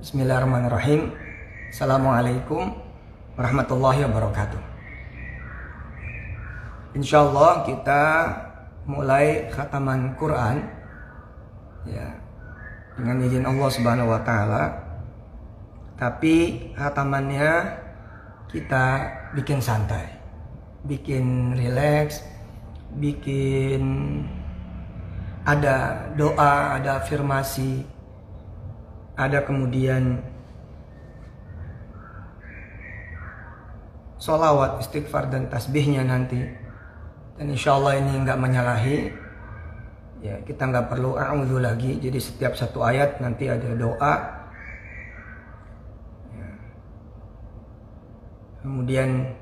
Bismillahirrahmanirrahim. Assalamualaikum warahmatullahi wabarakatuh. Insyaallah kita mulai khataman Quran ya, dengan izin Allah Subhanahu wa taala. Tapi khatamannya kita bikin santai, bikin rileks, bikin ada doa, ada afirmasi, ada kemudian sholawat, istighfar dan tasbihnya nanti. Dan insya Allah ini nggak menyalahi. Ya, kita nggak perlu a'udzu lagi. Jadi setiap satu ayat nanti ada doa. Ya. Kemudian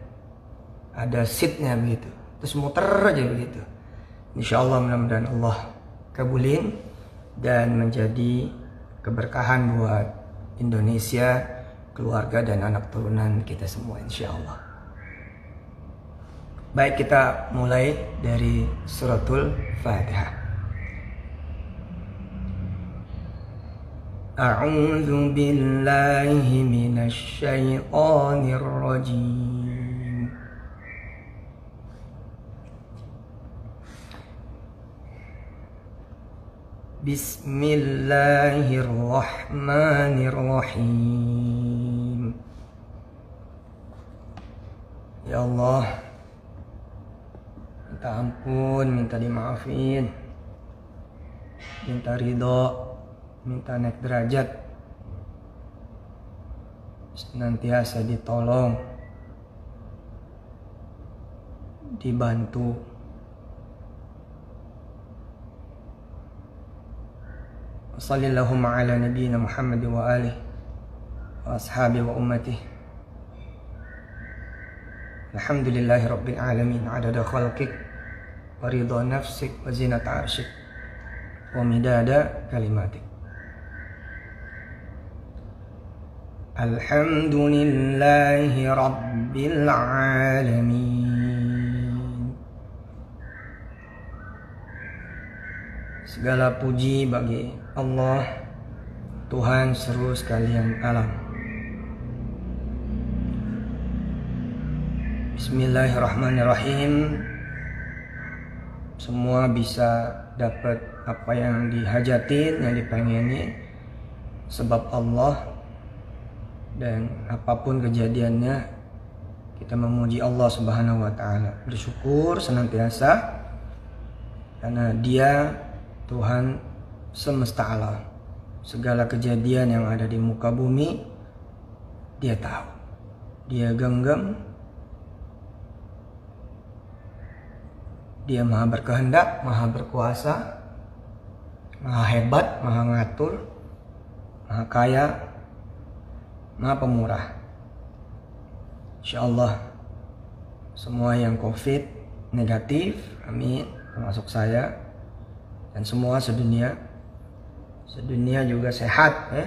ada sitnya begitu. Terus muter aja begitu. Insya Allah mudah-mudahan Allah kabulin dan menjadi keberkahan buat Indonesia, keluarga dan anak turunan kita semua insya Allah. Baik, kita mulai dari suratul Fatihah. A'udzu billahi minasy syaithanir rajim. Bismillahirrahmanirrahim. Ya Allah, minta ampun, minta dimaafin, minta ridho, minta naik derajat, senantiasa ditolong, dibantu. Sallallahu ala nabiyyina Muhammad wa alihi wa ashabihi wa ummatihi. Alhamdulillahi rabbil alamin, adada khalqik wa ridha nafsik wa zinata arsyik wa midada kalimatik. Alhamdulillahi rabbil alamin. Segala puji bagi Allah, Tuhan seluruh sekalian alam. Bismillahirrahmanirrahim. Semua bisa dapat apa yang dihajatin, yang dipengini sebab Allah. Dan apapun kejadiannya, kita memuji Allah Subhanahu wa taala, bersyukur senantiasa karena Dia Tuhan semesta alam. Segala kejadian yang ada di muka bumi Dia tahu, Dia genggam, Dia maha berkehendak, maha berkuasa, maha hebat, maha ngatur, maha kaya, maha pemurah. Insyaallah semua yang COVID negatif, amin, termasuk saya, dan semua sedunia juga sehat ya.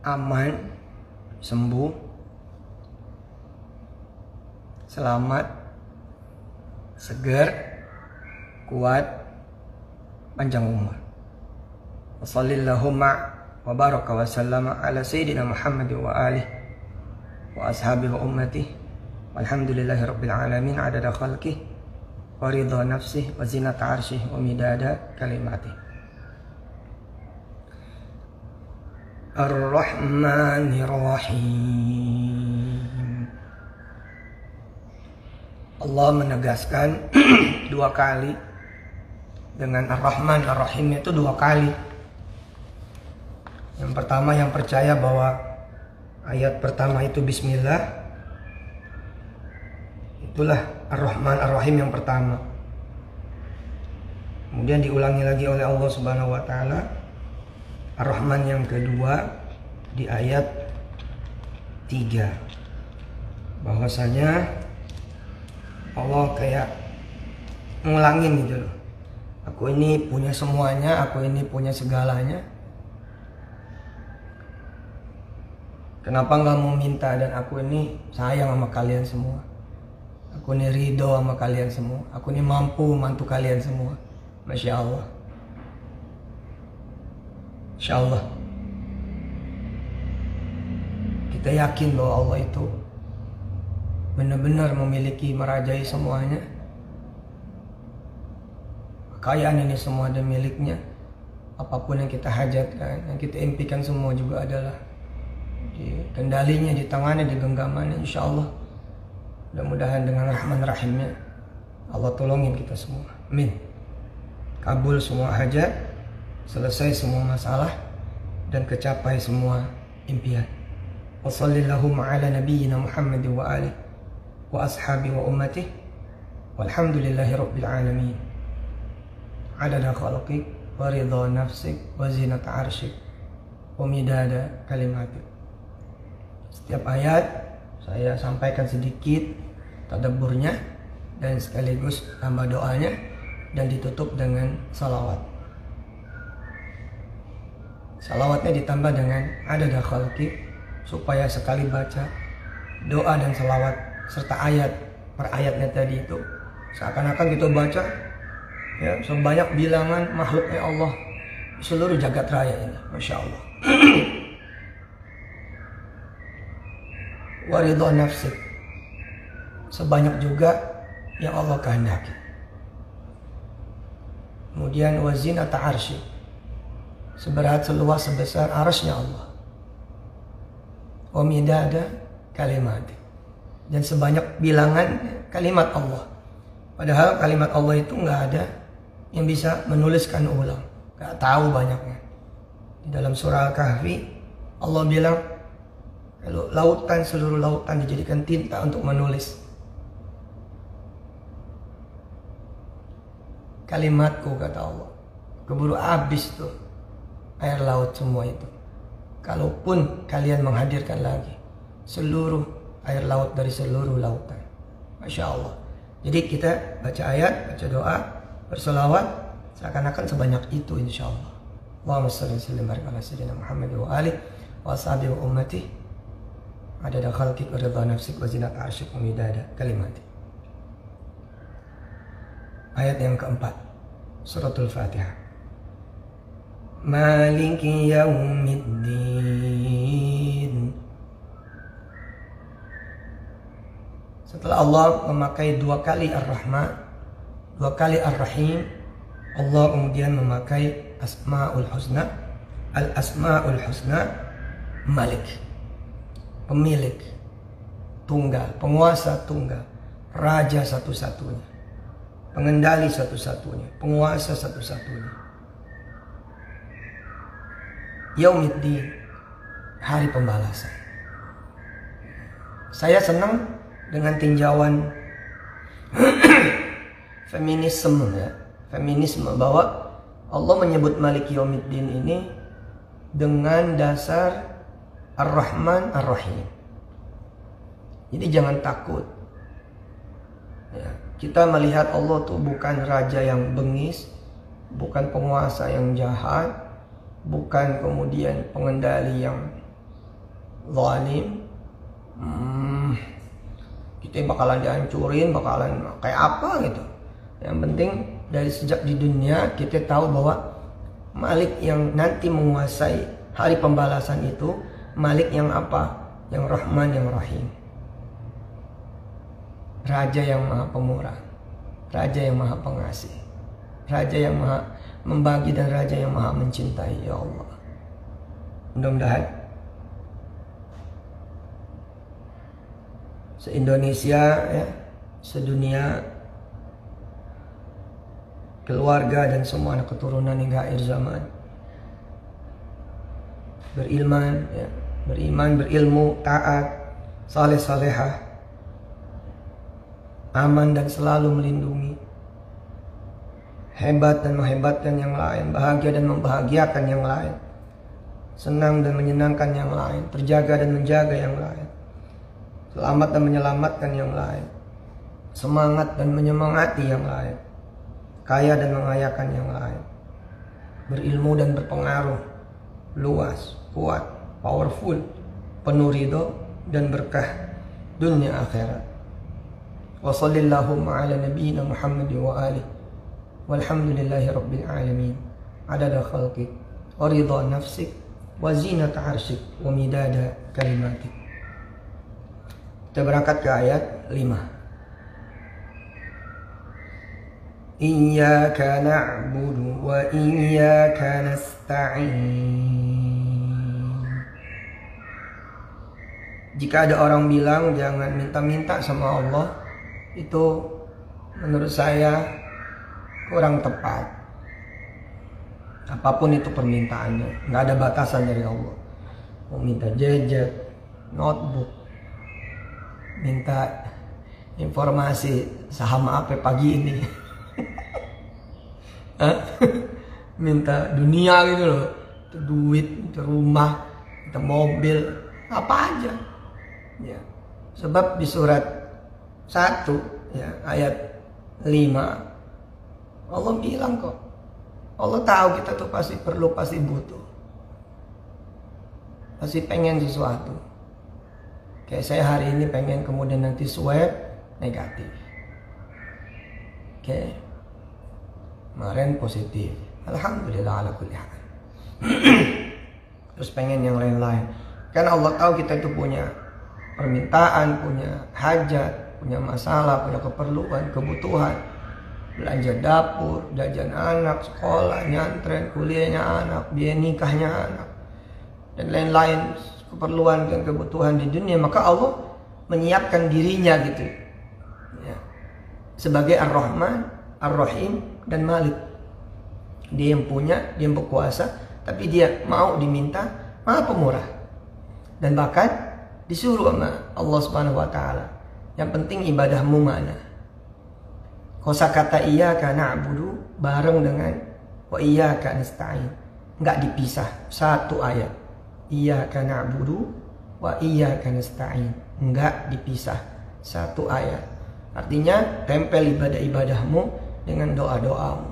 Aman, sembuh, selamat, segar, kuat, panjang umur. Wassallallahu wa baraka wa sallama ala sayyidina Muhammad wa alihi wa ashabihi wa ummatihi. Walhamdulillahi rabbil alamin, adada khalqih wa ridha nafsih wa zinata arsyih wa midada kalimatih. Ar-Rahmanir-Rahim. Allah menegaskan dua kali dengan Ar-Rahman, Ar-Rahim itu dua kali. Yang pertama, yang percaya bahwa ayat pertama itu Bismillah, itulah Ar-Rahman Ar-Rahim yang pertama. Kemudian diulangi lagi oleh Allah Subhanahu wa taala Ar-Rahman yang kedua di ayat 3. Bahwasanya Allah kayak ngulangin gitu loh. Aku ini punya semuanya, aku ini punya segalanya. Kenapa nggak mau minta, dan aku ini sayang sama kalian semua. Aku ini ridho sama kalian semua. Aku ini mampu membantu kalian semua. Masya Allah. Insyaallah kita yakin bahwa Allah itu benar-benar memiliki, merajai semuanya. Kekayaan ini semua ada miliknya. Apapun yang kita hajatkan, yang kita impikan, semua juga adalah di kendalinya, di tangannya, di genggamannya. Insyaallah mudah-mudahan dengan rahman rahimnya Allah tolongin kita semua. Amin. Kabul semua hajat, selesai semua masalah, dan kecapai semua impian. Wassallallahu ala nabiyyina Muhammad wa alihi wa ashabi wa ummatihi walhamdulillahi rabbil alamin. Adada khalqik wa ridha nafsik wa zinata arsyik wa midada kalimatik. Setiap ayat saya sampaikan sedikit tadabburnya dan sekaligus tambah doanya, dan ditutup dengan salawat. Salawatnya ditambah dengan adada khalqik, supaya sekali baca doa dan salawat serta ayat per ayatnya tadi itu seakan-akan kita baca ya sebanyak bilangan makhluknya Allah di seluruh jagat raya ini. Masya Allah. Waridho nafsik, sebanyak juga yang Allah kehendaki. Kemudian wazinata arsy, seberat seluas sebesar arasnya Allah. Wa midada kalimat, dan sebanyak bilangan kalimat Allah. Padahal kalimat Allah itu nggak ada yang bisa menuliskan ulang, nggak tahu banyaknya. Di dalam surah Al-Kahfi Allah bilang kalau lautan, seluruh lautan dijadikan tinta untuk menulis kalimatku, kata Allah, keburu habis tuh air laut semua itu. Kalaupun kalian menghadirkan lagi seluruh air laut dari seluruh lautan. Masya Allah. Jadi kita baca ayat, baca doa, berselawat seakan-akan sebanyak itu insyaallah. Allahumma shalli wa sallim ala sayyidina Muhammad wa alihi wa ashabihi wa ummatihi adada khalqik wa ridha nafsik wa zinata arsyik wa midada kalimatik. Ayat yang keempat, suratul Fatihah. Maliki yaumiddin. Setelah Allah memakai dua kali Ar-Rahman, dua kali Ar-Rahim, Allah kemudian memakai Asmaul Husna. Al-Asmaul Husna, Malik, pemilik, tunggal, penguasa tunggal, raja satu-satunya, pengendali satu-satunya, penguasa satu-satunya. Yaumiddin, hari pembalasan. Saya senang dengan tinjauan feminisme ya, feminisme, bahwa Allah menyebut Malik Yaumiddin ini dengan dasar Ar-Rahman Ar-Rahim. Jadi jangan takut ya, kita melihat Allah tuh bukan raja yang bengis, bukan penguasa yang jahat, bukan kemudian pengendali yang zalim. Kita bakalan dihancurin, bakalan kayak apa gitu. Yang penting dari sejak di dunia kita tahu bahwa Malik yang nanti menguasai hari pembalasan itu Malik yang apa? Yang Rahman, yang Rahim. Raja yang maha pemurah, raja yang maha pengasih, raja yang maha membagi, dan raja yang maha mencintai. Ya Allah, mudah-mudahan se-Indonesia ya, sedunia, keluarga dan semua anak keturunan hingga akhir zaman beriman ya, beriman, berilmu, taat, saleh salehah, aman dan selalu melindungi, hebat dan menghebatkan yang lain, bahagia dan membahagiakan yang lain, senang dan menyenangkan yang lain, terjaga dan menjaga yang lain, selamat dan menyelamatkan yang lain, semangat dan menyemangati yang lain, kaya dan mengayakan yang lain, berilmu dan berpengaruh, luas, kuat, powerful, penuh ridho dan berkah dunia akhirat. Wa sallallahu ala nabiyyina Muhammad wa alihi walhamdulillahi rabbil alamin adada khalqik wa ridha nafsik wa zinata arsyik wa midada kalimatik. Kita berangkat ke ayat 5. Iyyaka na'budu wa iyyaka nasta'in. Jika ada orang bilang jangan minta-minta sama Allah, itu menurut saya kurang tepat. Apapun itu permintaannya, nggak ada batasan dari Allah. Mau minta gadget, notebook, minta informasi saham apa pagi ini, minta dunia gitu loh, minta duit, minta rumah, minta mobil, apa aja. Ya, sebab di surat 1 ya, ayat 5 Allah bilang kok, Allah tahu kita tuh pasti perlu, pasti butuh, pasti pengen sesuatu. Kayak saya hari ini pengen, kemudian nanti swab negatif. Oke, kemarin positif, alhamdulillah ala kulli hal. Terus pengen yang lain-lain. Karena Allah tahu kita itu punya permintaan, punya hajat, punya masalah, punya keperluan, kebutuhan. Belanja dapur, jajan anak, sekolah, nyantren, kuliahnya anak, biaya nikahnya anak, dan lain-lain keperluan dan kebutuhan di dunia. Maka Allah menyiapkan dirinya gitu ya, sebagai Ar-Rahman, Ar-Rahim, dan Malik. Dia yang punya, dia yang berkuasa, tapi dia mau diminta, Maha Pemurah. Dan bahkan disuruh sama Allah Subhanahu wa taala, yang penting ibadahmu mana. Kosakata iyyaka na'budu bareng dengan wa iyyaka nasta'in, enggak dipisah, satu ayat. Iyyaka na'budu wa iyyaka nasta'in, enggak dipisah, satu ayat. Artinya tempel ibadah-ibadahmu dengan doa-doamu.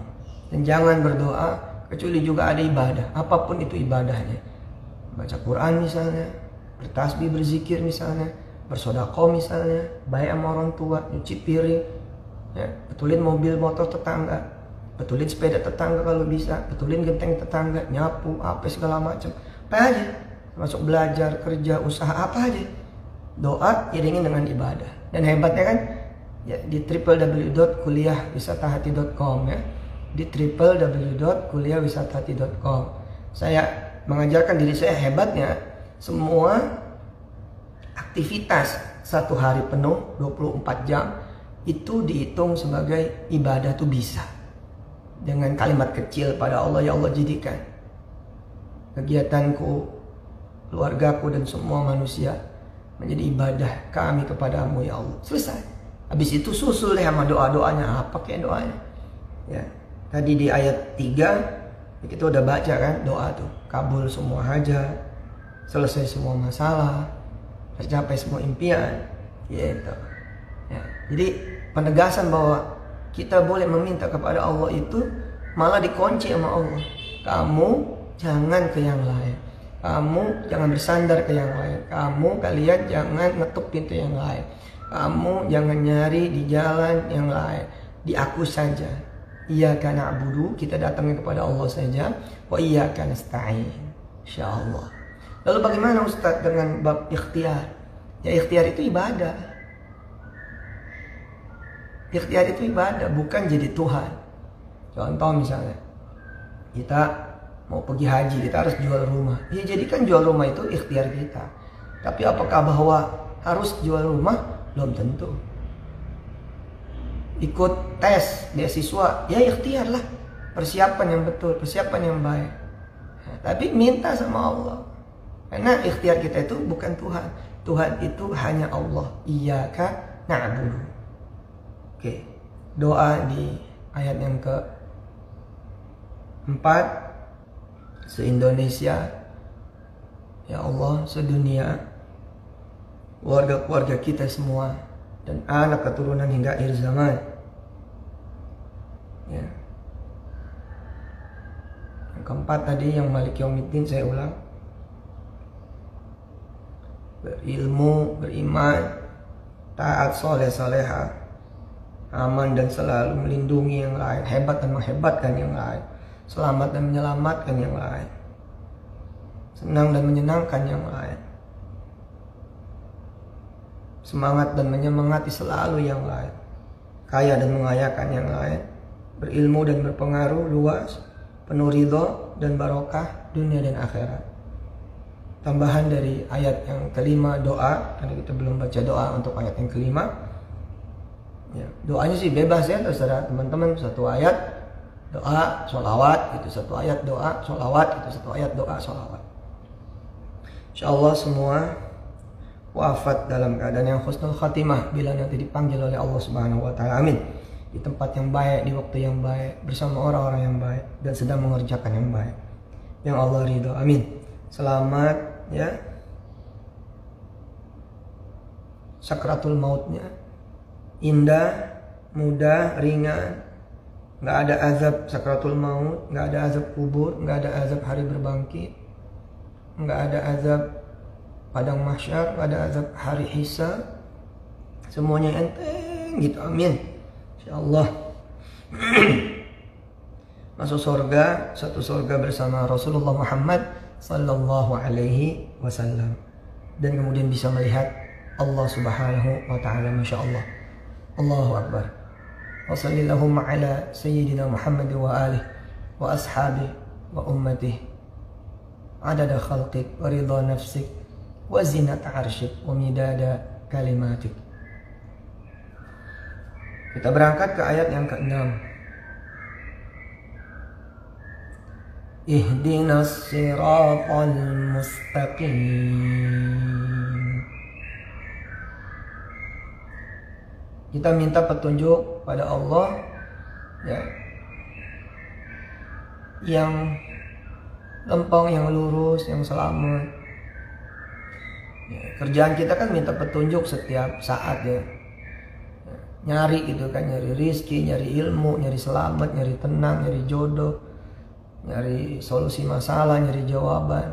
Dan jangan berdoa kecuali juga ada ibadah, apapun itu ibadahnya. Baca Quran misalnya, bertasbih, berzikir misalnya, bersedekah misalnya, baik sama orang tua, nyuci piring, ya, betulin mobil motor tetangga, betulin sepeda tetangga kalau bisa, betulin genteng tetangga, nyapu, apa segala macam, apa aja, termasuk belajar, kerja, usaha, apa aja. Doa iringin dengan ibadah. Dan hebatnya kan, ya, di www.kuliahwisatahati.com ya, di www.kuliahwisatahati.com. Saya mengajarkan diri saya, hebatnya semua aktivitas satu hari penuh 24 jam itu dihitung sebagai ibadah tuh bisa. Dengan kalimat kecil pada Allah, ya Allah jadikan kegiatanku, keluargaku, dan semua manusia menjadi ibadah kami kepadamu ya Allah. Selesai. Habis itu susul deh sama doa-doanya. Apa kayak doanya ya. Tadi di ayat 3 kita udah baca kan doa tuh, kabul semua hajat, selesai semua masalah, tercapai semua impian gitu ya. Jadi penegasan bahwa kita boleh meminta kepada Allah itu malah dikunci sama Allah. Kamu jangan ke yang lain, kamu jangan bersandar ke yang lain, kalian jangan ngetuk pintu yang lain, kamu jangan nyari di jalan yang lain, di aku saja. Iyyaka na'budu, kita datangnya kepada Allah saja, wa iyyaka nasta'in, insyaallah. Lalu bagaimana Ustaz dengan bab ikhtiar? Ya, ikhtiar itu ibadah. Ikhtiar itu ibadah, bukan jadi Tuhan. Contoh misalnya, kita mau pergi haji, kita harus jual rumah. Ya, jadikan jual rumah itu ikhtiar kita. Tapi apakah bahwa harus jual rumah? Belum tentu. Ikut tes beasiswa, ya ikhtiar lah. Persiapan yang betul, persiapan yang baik. Nah, tapi minta sama Allah. Karena ikhtiar kita itu bukan Tuhan. Tuhan itu hanya Allah. Iyyaka na'budu. Oke, doa di ayat yang ke-4, se-Indonesia, ya Allah, sedunia, keluarga-keluarga kita semua, dan anak keturunan hingga akhir zaman. Ya. Yang keempat tadi yang Malik Yaumiddin, saya ulang. Berilmu, beriman, taat, soleh, soleha, aman dan selalu melindungi yang lain, hebat dan menghebatkan yang lain, selamat dan menyelamatkan yang lain. senang dan menyenangkan yang lain, semangat dan menyemangati selalu yang lain, kaya dan mengayakan yang lain, berilmu dan berpengaruh luas, penuh ridho dan barokah dunia dan akhirat. Tambahan dari ayat yang kelima doa, karena kita belum baca doa untuk ayat yang kelima. Ya, doanya sih bebas ya, terserah teman-teman. Satu ayat doa sholawat, itu satu ayat doa sholawat, itu satu ayat doa sholawat. Insyaallah semua wafat dalam keadaan yang husnul khatimah bila nanti dipanggil oleh Allah Subhanahu wa taala. Amin. Di tempat yang baik, di waktu yang baik, bersama orang-orang yang baik dan sedang mengerjakan yang baik yang Allah ridho. Amin. Selamat ya sakratul mautnya, indah, mudah, ringan, nggak ada azab sakratul maut, nggak ada azab kubur, nggak ada azab hari berbangkit, nggak ada azab padang mahsyar, nggak ada azab hari hisab, semuanya enteng gitu. Amin insyaallah. Masuk surga, satu surga bersama Rasulullah Muhammad sallallahu alaihi wasallam, dan kemudian bisa melihat Allah Subhanahu wa taala. Masya Allah. Allahu akbar. Wa sallallahu ala sayyidina Muhammad wa alihi wa ashabihi wa ummatihi adada khalqik wa ridha nafsik wa zinata arsyik wa midada kalimatik. Kita berangkat ke ayat yang ke-6. Ihdinas siratal mustaqim. Kita minta petunjuk pada Allah ya, yang lempeng, yang lurus, yang selamat ya, kerjaan kita kan minta petunjuk setiap saat ya, nyari gitu kan, nyari rizki, nyari ilmu, nyari selamat, nyari tenang, nyari jodoh, nyari solusi masalah, nyari jawaban.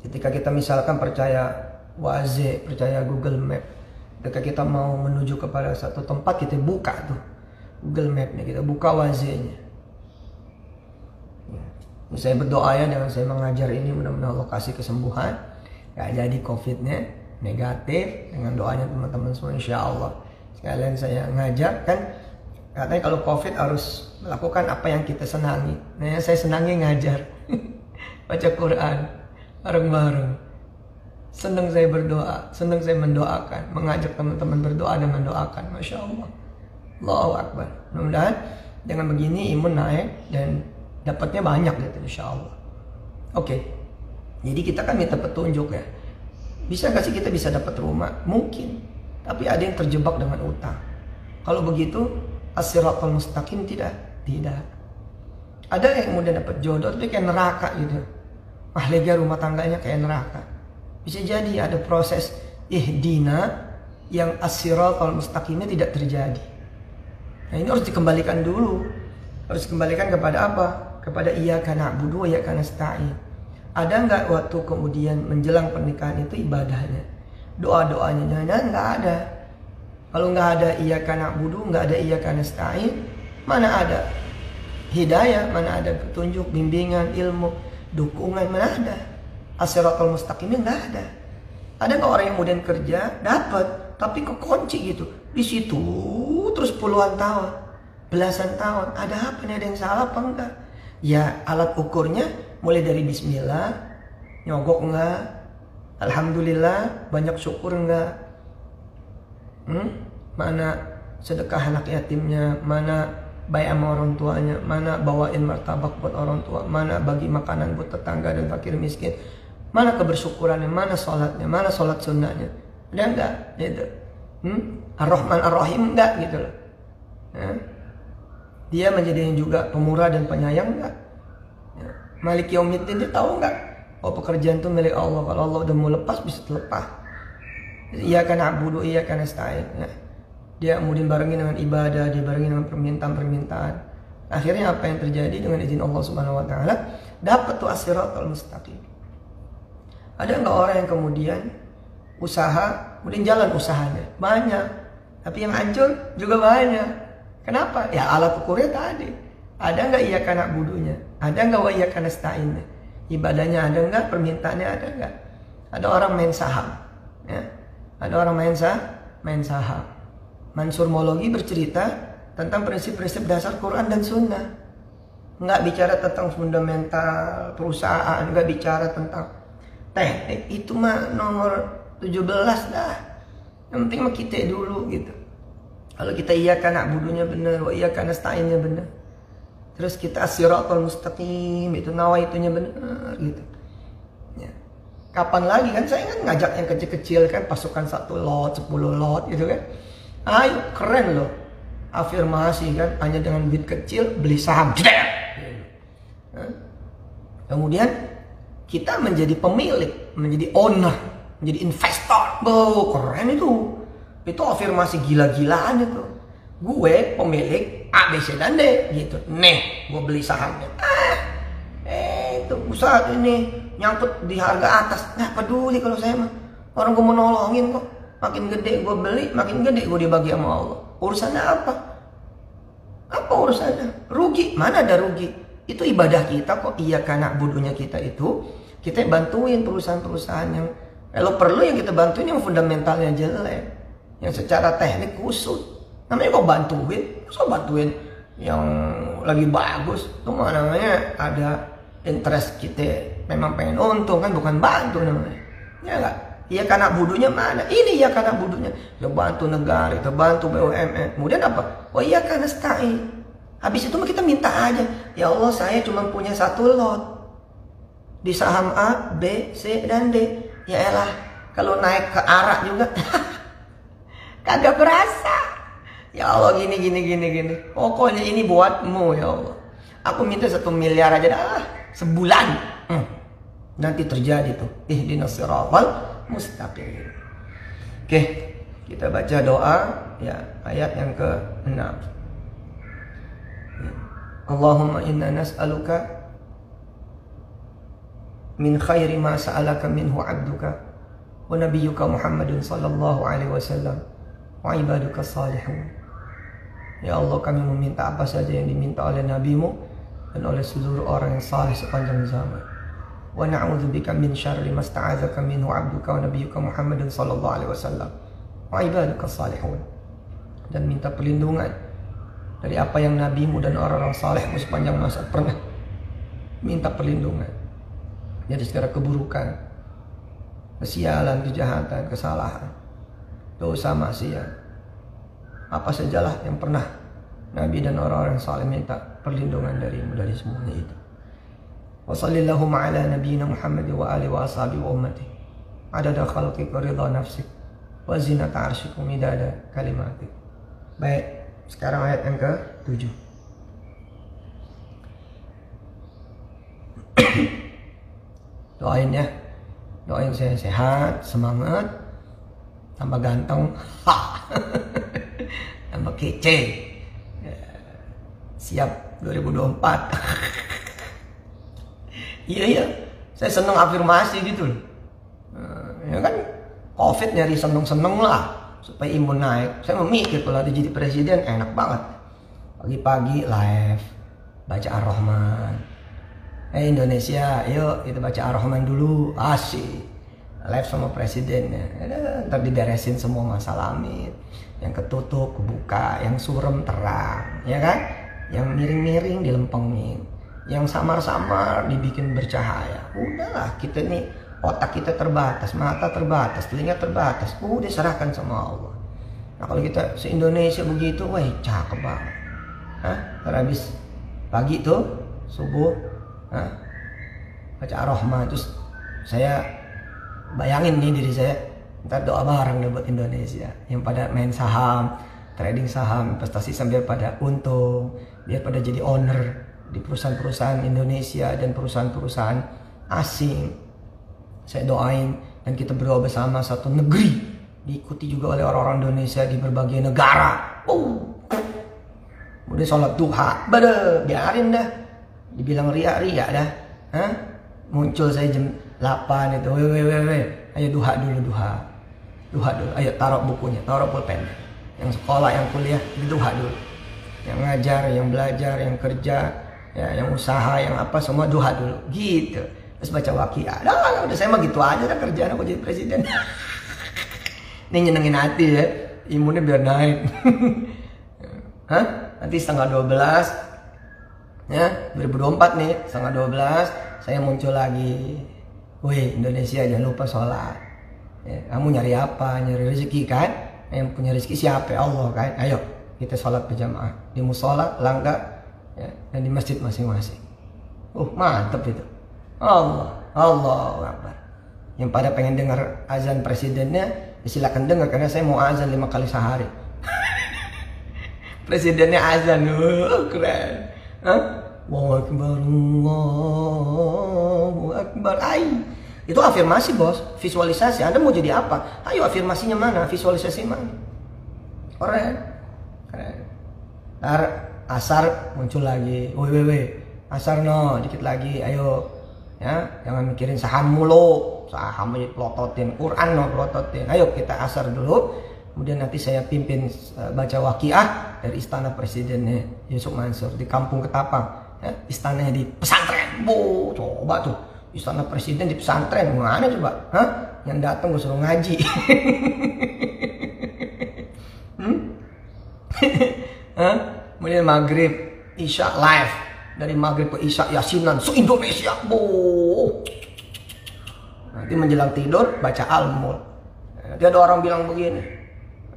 Ketika kita misalkan percaya Waze, percaya Google Map, ketika kita mau menuju kepada satu tempat, kita buka tuh Google Map-nya, kita buka Waze-nya. Saya berdoa ya dengan saya mengajar ini, mudah-mudahan Allah kasih kesembuhan, gak jadi COVID-nya negatif, dengan doanya teman-teman semua insya Allah. Sekalian saya ngajar kan, katanya kalau COVID harus melakukan apa yang kita senangi. Nah, saya senangi ngajar, baca Quran bareng-bareng. Senang saya berdoa, senang saya mendoakan, mengajak teman-teman berdoa dan mendoakan. Masya Allah. Allahu Akbar. Mudah-mudahan dengan begini imun naik dan dapatnya banyak gitu insya Allah. Oke. Jadi kita kan minta petunjuk ya. Bisa gak sih kita bisa dapat rumah? Mungkin. Tapi ada yang terjebak dengan utang. Kalau begitu as-siratal mustaqim tidak. Ada yang kemudian dapat jodoh tapi kayak neraka gitu. Lega rumah tangganya kayak neraka. Bisa jadi ada proses ihdina yang as-siratal mustaqimnya tidak terjadi. Nah, ini harus dikembalikan dulu. Harus dikembalikan kepada apa? Kepada iyyaka na'budu wa iyyaka nasta'in. Ada nggak waktu kemudian menjelang pernikahan itu ibadahnya, doa-doanya? Jangan nggak ada. Kalau nggak ada iyyaka na'budu, nggak ada iyyaka nasta'in, mana ada hidayah, mana ada petunjuk, bimbingan, ilmu, dukungan, mana ada? As-siratal mustaqimnya nggak ada. Ada nggak orang yang kemudian kerja dapat, tapi kekunci gitu di situ terus puluhan tahun, belasan tahun? Ada apa nih? Ada yang salah apa enggak? Ya alat ukurnya mulai dari bismillah, nyogok enggak, alhamdulillah, banyak syukur enggak, mana sedekah anak yatimnya, mana baik sama orang tuanya, mana bawain martabak buat orang tua, mana bagi makanan buat tetangga dan fakir miskin, mana kebersyukurannya, mana sholatnya, mana sholat sunnahnya, ada enggak gitu? Ar-Rahman Ar-Rahim enggak gitu loh. Dia menjadi juga pemurah dan penyayang enggak? Malik Yaumiddin, dia tahu enggak? Oh, pekerjaan itu milik Allah. Kalau Allah udah mau lepas, bisa terlepas. Iyyaka na'budu, iyyaka nasta'in. Dia kemudian barengin dengan ibadah, dia barengin dengan permintaan-permintaan. Akhirnya apa yang terjadi dengan izin Allah Subhanahu wa taala? Dapat tuh as-siratal mustaqim. Ada enggak orang yang kemudian usaha, kemudian jalan usahanya? Banyak. Tapi yang hancur juga banyak. Kenapa? Ya alat ukurnya tadi. Ada nggak iya karena budunya? Ada nggak wa iya karena nasta'innya? Ibadahnya ada nggak? Permintaannya ada nggak? Ada orang main saham, ya. Ada orang main saham. Mansur Mologi bercerita tentang prinsip-prinsip dasar Quran dan Sunnah. Nggak bicara tentang fundamental perusahaan, nggak bicara tentang teknik. Itu mah nomor 17 dah. Yang penting mah kita dulu gitu. Kalau kita iya karena budunya benar, wa iya karena nasta'innya benar. Terus kita as-siratal mustaqim, itu nawaitunya benar gitu. Ya. Kapan lagi kan saya kan ngajak yang kecil-kecil kan, pasukan 1 lot, 10 lot gitu kan. Ayo keren loh. Afirmasi kan, hanya dengan duit kecil beli saham. Kemudian kita menjadi pemilik, menjadi owner, menjadi investor. Wow, keren itu. Itu afirmasi gila-gilaan itu. Gue pemilik A, B, C, dan D gitu. Nih, gue beli sahamnya. Itu usaha ini nyangkut di harga atas. Nggak peduli kalau saya mah. Orang gue mau nolongin kok. Makin gede gue beli, makin gede gue dibagi sama Allah. Urusannya apa? Apa urusannya? Rugi? Mana ada rugi? Itu ibadah kita kok. Iya karena bodohnya kita itu. Kita bantuin perusahaan-perusahaan yang kalau perlu yang kita bantuin yang fundamentalnya jelek. Yang secara teknik kusut. Namanya kok bantuin? Masa bantuin yang lagi bagus? Itu mah namanya ada interest kita memang pengen untung kan, bukan bantu namanya. Ya enggak? Iya karena budunya mana? Ini ya karena budunya. Ya bantu negara, kita bantu BUMN. Kemudian apa? Oh iya karena nasta'in. Habis itu kita minta aja. Ya Allah saya cuma punya 1 lot. Di saham A, B, C, dan D. Ya elah. Kalau naik ke arah juga. Kagak berasa. Ya Allah gini. Pokoknya ini buatmu ya Allah. Aku minta 1 miliar aja dah. Sebulan. Nanti terjadi tuh. Ihdinas siratal mustaqim. Oke, kita baca doa ya ayat yang ke-6. Allahumma inna nas'aluka min khairi ma sa'alaka minhu 'abduka wa nabiyyuka Muhammadun sallallahu alaihi wasallam wa ibaduka salihun. Ya Allah, kami meminta apa saja yang diminta oleh nabimu dan oleh seluruh orang yang saleh sepanjang zaman. Wa na'udzubika min syarri ma sta'adzaka minhu 'abduka wa nabiyyuka Muhammadun sallallahu alaihi wasallam wa ibaduka salihun. Dan minta perlindungan dari apa yang nabimu dan orang-orang salehmu sepanjang masa pernah minta perlindungan dari segala keburukan, kesialan, kejahatan, kesalahan, dosa, maksiat, apa sajalah yang pernah Nabi dan orang-orang saleh minta perlindungan darimu dari semuanya itu. Wa sallallahu ala nabiyyina Muhammad wa alihi wa ashabihi wa ummati adada khalqika ridha nafsik wa zinata arsyik wa midada kalimatik. Baik, sekarang ayat yang ke-7. Doain ya. Doain saya sehat, semangat, tambah ganteng, tambah kece. Siap 2024. Iya, saya seneng afirmasi gitu loh. Ya kan, COVID nyari seneng-seneng lah supaya imun naik. Saya memikir kalau ada jadi presiden enak banget. Pagi-pagi live baca Ar-Rahman. Indonesia, yuk kita baca Ar-Rahman dulu, asik. Live sama presidennya. Ntar diberesin semua masalah, amin. Yang ketutup kebuka, yang surem terang, ya kan? Yang miring-miring dilempengin, yang samar-samar dibikin bercahaya. Udahlah, kita nih otak kita terbatas, mata terbatas, telinga terbatas. Udah serahkan sama Allah. Nah kalau kita se-Indonesia begitu, wah cakep banget. Habis pagi tuh subuh, baca Ar-Rahman, terus saya bayangin nih diri saya, ntar doa bareng buat Indonesia yang pada main saham, trading saham, investasi sambil pada untung, biar pada jadi owner di perusahaan-perusahaan Indonesia dan perusahaan-perusahaan asing. Saya doain dan kita berdoa bersama satu negeri diikuti juga oleh orang-orang Indonesia di berbagai negara. Udah sholat duha, biarin dah. Dibilang ria-ria dah. Muncul saya jam 8 itu. Ayo duha dulu. Ayo taruh bukunya, taruh pulpen. Yang sekolah, yang kuliah, duha dulu. yang ngajar, yang belajar, yang kerja, ya, yang usaha, yang apa, semua duha dulu gitu. Terus baca waqiah. Udah saya mah gitu aja dah kerjaan aku jadi presiden. Ini nyenengin hati ya, imunnya biar naik. Hah? Nanti setengah 12 ya, 2024 nih, setengah 12 saya muncul lagi. Wih, Indonesia jangan lupa sholat ya, kamu nyari apa? Nyari rezeki kan? Yang punya rezeki siapa? Allah kan? Ayo kita sholat berjamaah di musola, langgar ya, dan di masjid masing-masing. Mantep itu. Allahu Akbar. Yang pada pengen dengar azan presidennya, ya silakan dengar, karena saya mau azan 5 kali sehari. Presidennya azan, keren. Allahu Akbar, Allahu Akbar. Itu afirmasi bos, visualisasi. Anda mau jadi apa? Ayo afirmasinya mana, visualisasi mana? Keren. Ntar asar muncul lagi. Asar no, dikit lagi. Ayo, ya, jangan mikirin saham mulu. Saham aja pelototin, Quran no pelototin. Ayo kita asar dulu. Kemudian nanti saya pimpin baca waqiah dari istana presidennya Yusuf Mansur di Kampung Ketapang. Ya, istananya di pesantren. Coba tuh, istana presiden di pesantren, mana coba? Yang datang gue suruh ngaji. Kemudian maghrib, isya live, dari maghrib ke isya yasinan se-Indonesia. Nanti menjelang tidur baca Al-Mulk. Nanti ada orang bilang begini,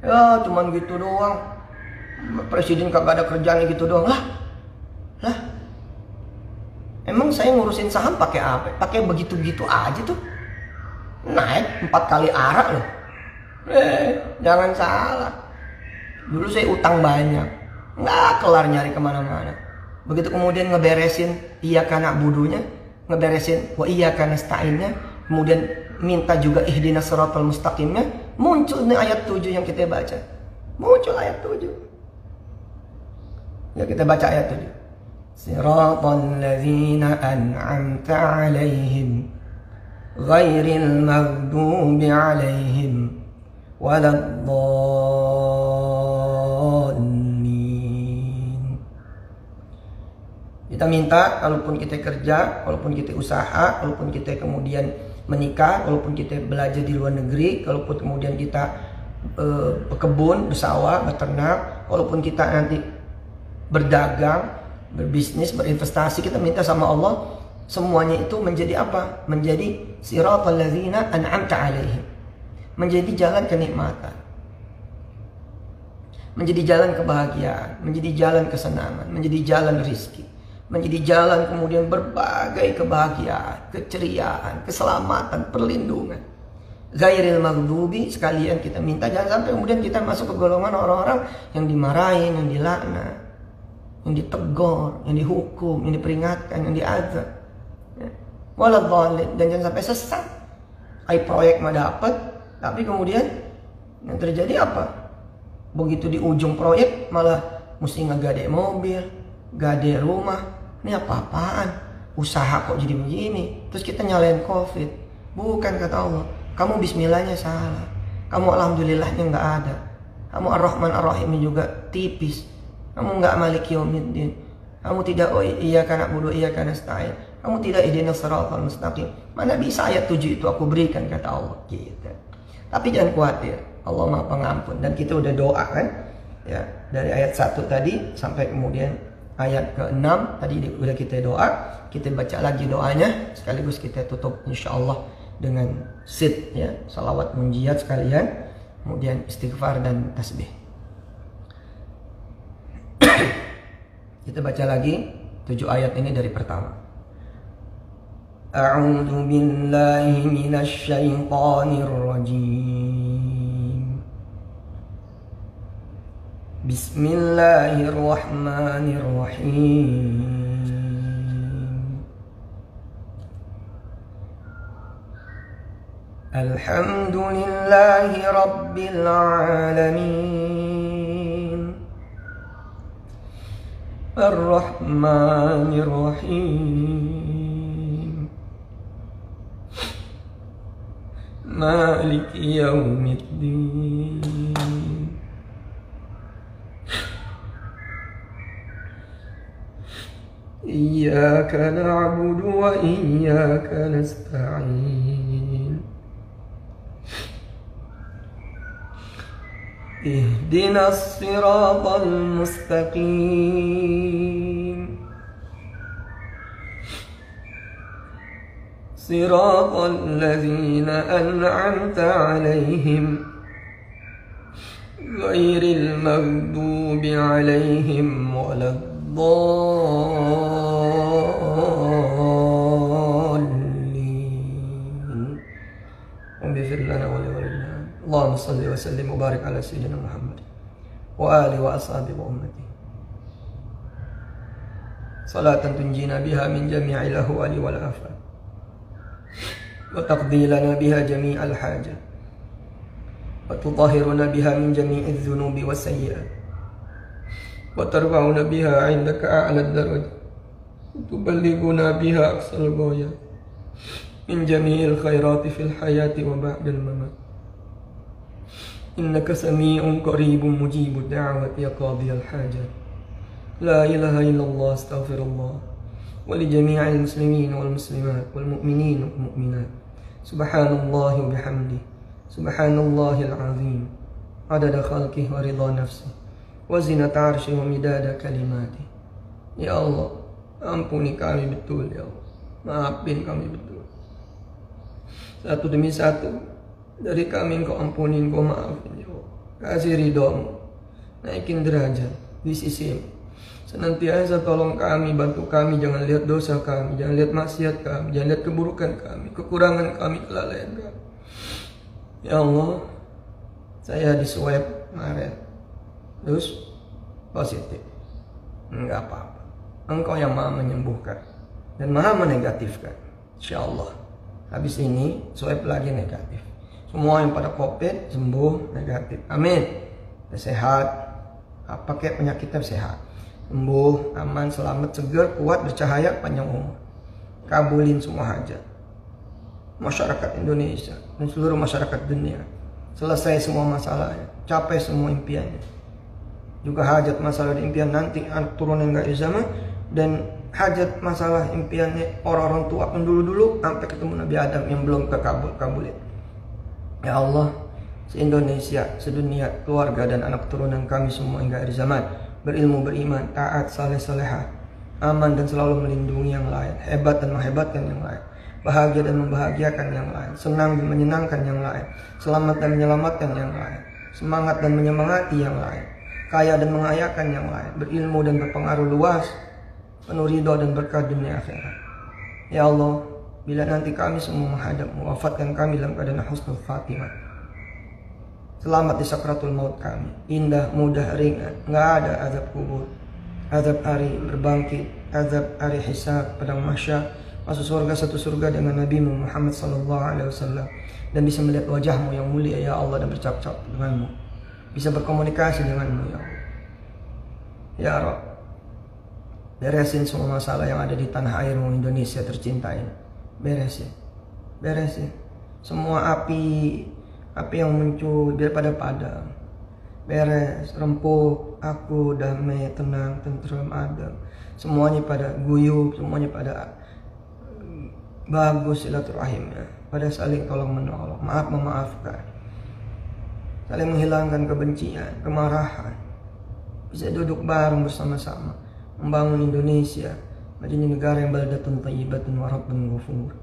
ya cuman gitu doang, presiden kagak ada kerjaan gitu doang. Lah, emang saya ngurusin saham pakai apa? Pakai begitu-begitu aja tuh. Naik 4 kali arak loh. Jangan salah. Dulu saya utang banyak, nggak kelar nyari kemana-mana. Begitu kemudian ngeberesin iyyaka na'budunya, ngeberesin wa iyyaka nasta'innya, kemudian minta juga ihdinas siratal mustaqimnya, muncul nih ayat 7 yang kita baca. Muncul ayat 7. Ya kita baca ayat 7. Siratal ladzina an'amta 'alaihim ghairil maghdubi 'alaihim waladdallin. Kita minta, kalaupun kita kerja, kalaupun kita usaha, kalaupun kita kemudian menikah, kalaupun kita belajar di luar negeri, kalaupun kemudian kita berkebun, bersawah, beternak, kalaupun kita nanti berdagang, berbisnis, berinvestasi, kita minta sama Allah semuanya itu menjadi apa? Menjadi siratal ladzina an'amta 'alaihim. Menjadi jalan kenikmatan. Menjadi jalan kebahagiaan, menjadi jalan kesenangan, menjadi jalan rizki, menjadi jalan kemudian berbagai kebahagiaan, keceriaan, keselamatan, perlindungan. Ghairil maghdubi, sekalian kita minta jangan sampai kemudian kita masuk ke golongan orang-orang yang dimarahin, yang dilaknat, yang ditegur, yang dihukum, yang diperingatkan, yang diazab. Waladdallin, dan jangan sampai sesat. Proyek mah dapat, tapi kemudian yang terjadi apa? Begitu di ujung proyek malah mesti ngegade mobil, gade rumah. Ini apa-apaan? Usaha kok jadi begini? Terus kita nyalain COVID. Bukan, kata Allah. Kamu bismillahnya salah. Kamu alhamdulillahnya nggak ada. Kamu ar-Rahman ar-Rahimnya juga tipis. Kamu nggak Maliki Yaumiddin. Kamu tidak iyyaka na'budu wa iyyaka nasta'in. Kamu tidak ihdinas siratal mustaqim. Mana bisa ayat 7 itu aku berikan, kata Allah. Gitu. Tapi jangan khawatir, Allah Maha Pengampun. Dan kita udah doa kan, ya, dari ayat 1 tadi sampai kemudian ayat ke-6 tadi udah kita doa. Kita baca lagi doanya, sekaligus kita tutup insyaallah dengan sit, ya, salawat munjiat sekalian, kemudian istighfar dan tasbih. Kita baca lagi 7 ayat ini dari pertama. A'udzu billahi minasy syaithanir rajim. Bismillahirrahmanirrahim. Alhamdulillahi rabbil alamin. Ar-Rahmanir Rahim. Maliki Yaumiddin. إياك نعبد وإياك نستعين اهدنا الصراط المستقيم صراط الذين أنعمت عليهم غير المغضوب عليهم ولا الضالين واغفر لنا ولوالدينا اللهم صل وسلم وبارك على سيدنا محمد وآله وأصحابه وأمته صلاة تنجينا بها من جميع الأهوال والآفات وتقضي لنا بها جميع الحاجات وتطهرنا بها من جميع الذنوب والسيئات وترفعنا بها عندك أعلى الدرجات وتبلغنا بها أقصى الغايات من جميع الخيرات في الحياة وبعد الممات إنك سميع قريب مجيب الدعوة يا قاضي الحاجات لا إله إلا الله استغفر الله ولجميع المسلمين والمسلمات والمؤمنين والمؤمنات سبحان الله وبحمده سبحان الله العظيم عدد خلقه ورضا نفسه وزنة عرشه ومداد كلماته. Ya Allah, ampuni kami betul ya Allah, maafin kami betul. Satu demi satu dari kami Engkau ampuni, Engkau maafin ya Allah. Kasih ridhamu, naikin derajat di sisimu. Senantiasa tolong kami, bantu kami, jangan lihat dosa kami, jangan lihat maksiat kami, jangan lihat keburukan kami, kekurangan kami, kelalaian kami. Ya Allah, saya di swab kemarin, terus positif, enggak apa-apa. Engkau yang maha menyembuhkan dan maha menegatifkan. Insya Allah, habis ini swab lagi negatif. Semua yang pada COVID sembuh negatif. Amin. Sehat, pakai penyakitnya sehat. Sembuh, aman, selamat, segar, kuat, bercahaya, panjang umur. Kabulin semua hajat masyarakat Indonesia dan seluruh masyarakat dunia. Selesai semua masalahnya, capai semua impiannya. Juga hajat masalah dan impian nanti anak turunan gak zaman, dan hajat masalah impiannya orang-orang tua pun dulu-dulu sampai ketemu Nabi Adam yang belum kabulin. Ya Allah, se-Indonesia, sedunia, keluarga dan anak turunan kami semua hingga akhir zaman berilmu, beriman, taat, saleh-salehah, aman dan selalu melindungi yang lain, hebat dan menghebatkan yang lain, bahagia dan membahagiakan yang lain, senang dan menyenangkan yang lain, selamat dan menyelamatkan yang lain, semangat dan menyemangati yang lain, kaya dan mengayakan yang lain, berilmu dan berpengaruh luas, penuh ridho dan berkah dunia akhirat. Ya Allah, bila nanti kami semua menghadap-Mu, wafatkan kami dalam keadaan husnul khatimah. Selamat di sakratul maut kami, indah, mudah, ringan, nggak ada azab kubur, azab hari berbangkit, azab hari hisab, padang mahsyar, masuk surga satu surga dengan Nabi Muhammad SAW, dan bisa melihat wajah-Mu yang mulia ya Allah dan bercakap dengan-Mu, bisa berkomunikasi dengan-Mu ya Allah. Ya Rabb, beresin semua masalah yang ada di tanah air-Mu Indonesia tercinta ini. Beresin semua api yang muncul biar pada padam. Beres, rempuk, aku, damai, tenang, tenteram, adem. Semuanya pada guyup, semuanya pada bagus silaturahimnya, pada saling tolong menolong, maaf memaafkan, saling menghilangkan kebencian, kemarahan, bisa duduk bareng bersama-sama membangun Indonesia menjadi negara yang baldatun thayyibatun wa rabbun ghafur.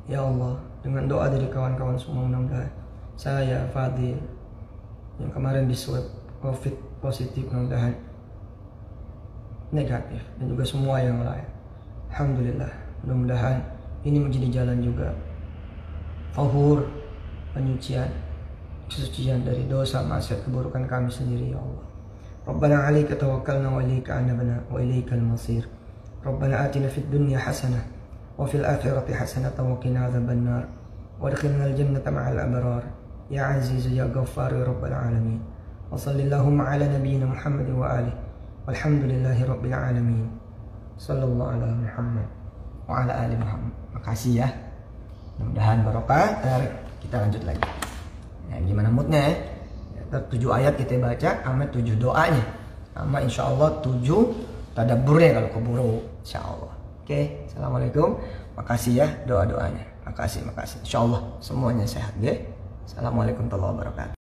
Ya Allah, dengan doa dari kawan-kawan semua, mudah-mudahan saya Fadil yang kemarin di swab COVID positif mudah-mudahan negatif, dan juga semua yang lain. Alhamdulillah, mudah-mudahan ini menjadi jalan juga tahur, penyucian, kesucian dari dosa, maksiat, keburukan kami sendiri ya Allah. Rabbana 'alaika tawakkalna wa ilaika anabna wa ilaikal masir. Rabbana atina fid dunya hasanah wa fil akhirati hasanah wa qina adzabannar wa adkhilnal jannata ma'al abrar ya aziz ya ghaffar ya rabbal alamin. Wa sallallahu ala nabiyyina Muhammad wa alihi walhamdulillahi rabbil alamin. Sallallahu ala Muhammad wa ala ali Muhammad. Makasih ya. Mudah-mudahan barokah. Kita lanjut lagi. Ya, gimana moodnya ya? 7 ayat kita baca, sama 7 doanya, sama insya Allah 7 tadaburnya kalau keburu, insya Allah. Oke, assalamualaikum. Makasih ya doa-doanya. Makasih. Insya Allah semuanya sehat ya. Assalamualaikum warahmatullahi wabarakatuh.